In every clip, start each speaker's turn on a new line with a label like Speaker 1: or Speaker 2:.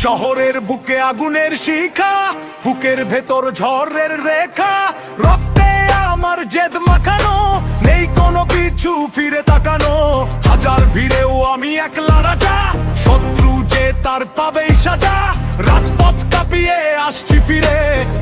Speaker 1: শহরের বুকে আগুনের শিখা, বুকের ভেতর ঝড়ের রেখা, রক্তে আমার জেদ মাখানো, নেই কোনো কিছু ফিরে তাকানো। হাজার ভিড়েও আমি একলা রাজা, শত্রু যে তার পাবেই সাজা। রাজপথ কাঁপিয়ে আসছি ফিরে,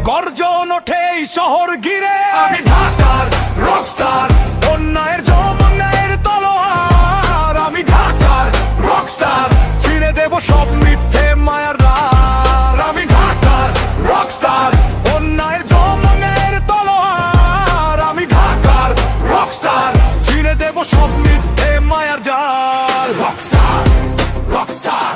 Speaker 1: গর্জন ওঠে এই শহর ঘিরে। আমি ঢাকার রকস্টার, অন্যায়ের অন্যায়ের তলোয়ার। আমি ঢাকার রকস্টার, ছিঁড়ে দেব সব মিথ্যে মায়ার রার। আমি ঢাকার রকস্টার, অন্যায়ের অন্যায়ের তলোয়ার। আমি ঢাকার রকস্টার, ছিঁড়ে দেব সব মিথ্যে মায়ার জাল। রকস্টার, রকস্টার,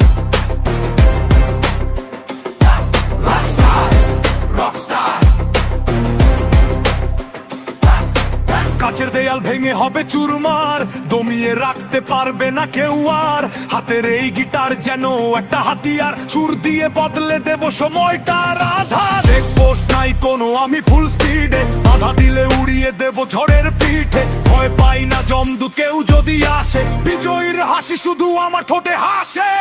Speaker 1: কাচের দেয়াল ভেঙে হবে চুরমার, দমিয়ে রাখতে পারবে না কেউ আর। হাতের এই গিটার যেন একটা হাতিয়ার, সুর দিয়ে বদলে দেব সময়টার আধার। চেকপোস্ট নাই কোনো, আমি ফুল স্পিডে, বাধা দিলে উড়িয়ে দেব ঝড়ের পিঠে। ভয় পাই না জমদূত কেউ যদি আসে, বিজয়ীর হাসি শুধু আমার ঠোঁটে হাসে।